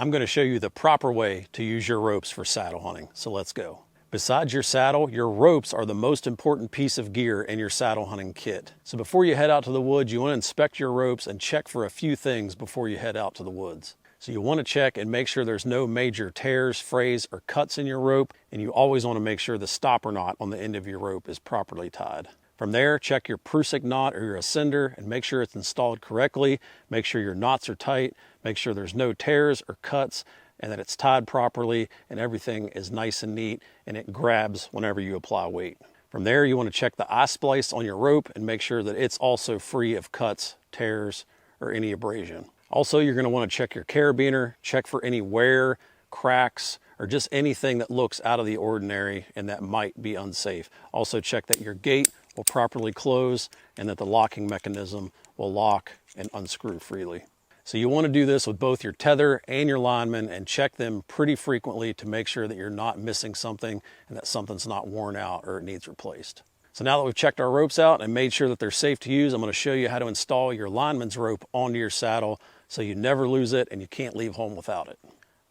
I'm going to show you the proper way to use your ropes for saddle hunting. So let's go. Besides your saddle, your ropes are the most important piece of gear in your saddle hunting kit. So before you head out to the woods, you want to inspect your ropes and check for a few things before you head out to the woods. So you want to check and make sure there's no major tears, frays, or cuts in your rope, and you always want to make sure the stopper knot on the end of your rope is properly tied. From there, check your prusik knot or your ascender and make sure it's installed correctly. Make sure your knots are tight. Make sure there's no tears or cuts and that it's tied properly and everything is nice and neat and it grabs whenever you apply weight. From there, you want to check the eye splice on your rope and make sure that it's also free of cuts, tears, or any abrasion. Also, you're going to want to check your carabiner, check for any wear, cracks, or just anything that looks out of the ordinary and that might be unsafe. Also check that your gate will properly close and that the locking mechanism will lock and unscrew freely. So you want to do this with both your tether and your lineman and check them pretty frequently to make sure that you're not missing something and that something's not worn out or it needs replaced. So now that we've checked our ropes out and made sure that they're safe to use, I'm going to show you how to install your lineman's rope onto your saddle so you never lose it and you can't leave home without it.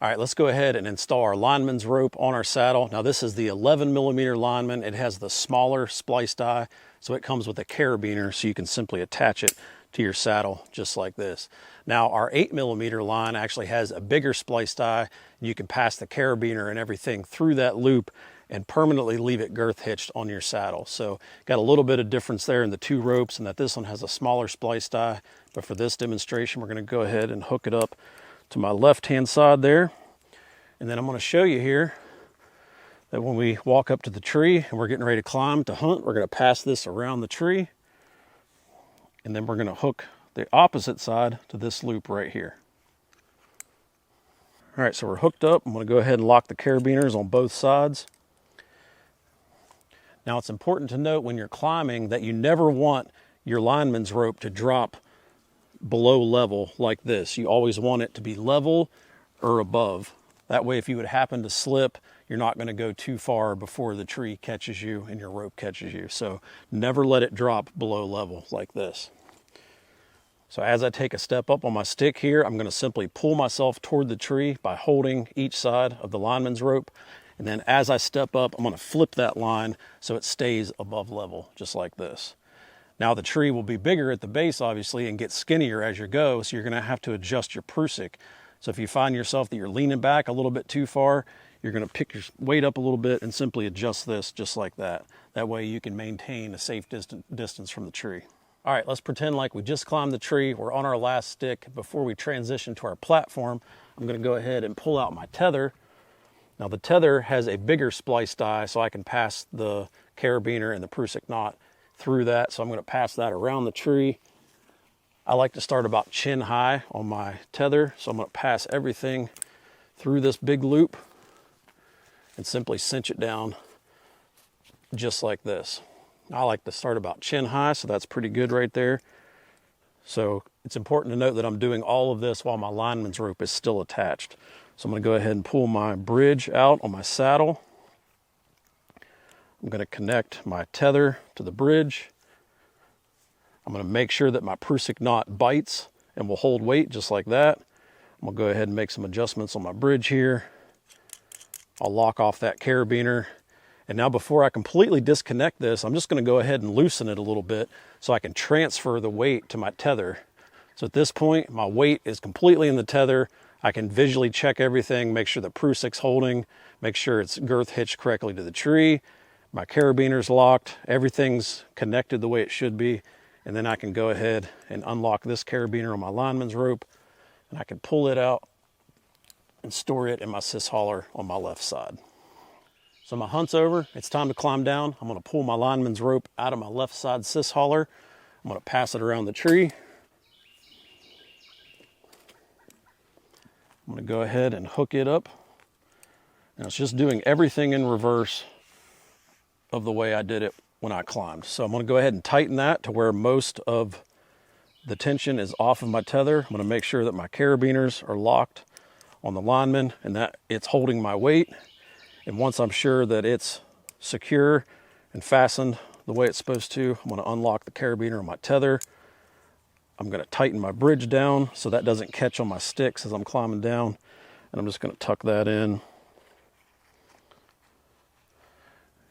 All right, let's go ahead and install our lineman's rope on our saddle. Now this is the 11mm lineman. It has the smaller spliced eye, so it comes with a carabiner so you can simply attach it to your saddle just like this. Now our 8mm line actually has a bigger spliced eye. You can pass the carabiner and everything through that loop and permanently leave it girth hitched on your saddle. So got a little bit of difference there in the two ropes and that this one has a smaller spliced eye. But for this demonstration, we're gonna go ahead and hook it up to my left-hand side there. And then I'm gonna show you here that when we walk up to the tree and we're getting ready to climb to hunt, we're gonna pass this around the tree. And then we're gonna hook the opposite side to this loop right here. All right, so we're hooked up. I'm gonna go ahead and lock the carabiners on both sides. Now it's important to note when you're climbing that you never want your lineman's rope to drop below level like this. You always want it to be level or above. That way if you would happen to slip, you're not going to go too far before the tree catches you and your rope catches you. So never let it drop below level like this. So as I take a step up on my stick here, I'm going to simply pull myself toward the tree by holding each side of the lineman's rope. And then as I step up, I'm going to flip that line so it stays above level, just like this. Now the tree will be bigger at the base, obviously, and get skinnier as you go, so you're going to have to adjust your prusik. So if you find yourself that you're leaning back a little bit too far, you're going to pick your weight up a little bit and simply adjust this just like that. That way you can maintain a safe distance from the tree. All right, let's pretend like we just climbed the tree. We're on our last stick. Before we transition to our platform, I'm going to go ahead and pull out my tether. Now the tether has a bigger spliced eye, so I can pass the carabiner and the prusik knot through that. So I'm going to pass that around the tree. I like to start about chin high on my tether. So I'm going to pass everything through this big loop and simply cinch it down just like this. I like to start about chin high, so that's pretty good right there. So it's important to note that I'm doing all of this while my lineman's rope is still attached. So I'm going to go ahead and pull my bridge out on my saddle. I'm going to connect my tether to the bridge. I'm going to make sure that my prusik knot bites and will hold weight just like that. I'm going to go ahead and make some adjustments on my bridge here. I'll lock off that carabiner. And now before I completely disconnect this, I'm just going to go ahead and loosen it a little bit so I can transfer the weight to my tether. So at this point, my weight is completely in the tether. I can visually check everything, make sure the prusik's holding, make sure it's girth hitched correctly to the tree. My carabiner's locked, everything's connected the way it should be, and then I can go ahead and unlock this carabiner on my lineman's rope, and I can pull it out and store it in my sys hauler on my left side. So my hunt's over, it's time to climb down. I'm gonna pull my lineman's rope out of my left side sys hauler. I'm gonna pass it around the tree. I'm gonna go ahead and hook it up. Now it's just doing everything in reverse of the way I did it when I climbed. So I'm going to go ahead and tighten that to where most of the tension is off of my tether. I'm going to make sure that my carabiners are locked on the lineman and that it's holding my weight. And once I'm sure that it's secure and fastened the way it's supposed to, I'm going to unlock the carabiner on my tether. I'm going to tighten my bridge down so that doesn't catch on my sticks as I'm climbing down. And I'm just going to tuck that in.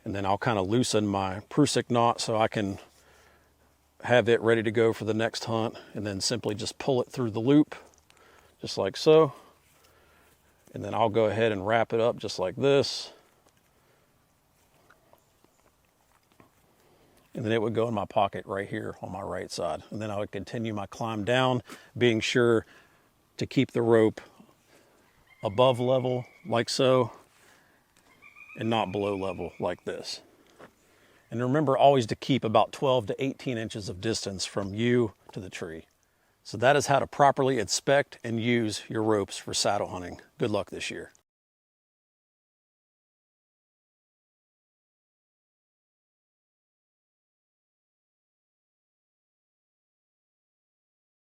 And then I'll kind of loosen my Prusik knot so I can have it ready to go for the next hunt, and then simply just pull it through the loop, just like so. And then I'll go ahead and wrap it up just like this. And then it would go in my pocket right here on my right side. And then I would continue my climb down, being sure to keep the rope above level like so, and not below level like this. And remember always to keep about 12 to 18 inches of distance from you to the tree. So that is how to properly inspect and use your ropes for saddle hunting. Good luck this year.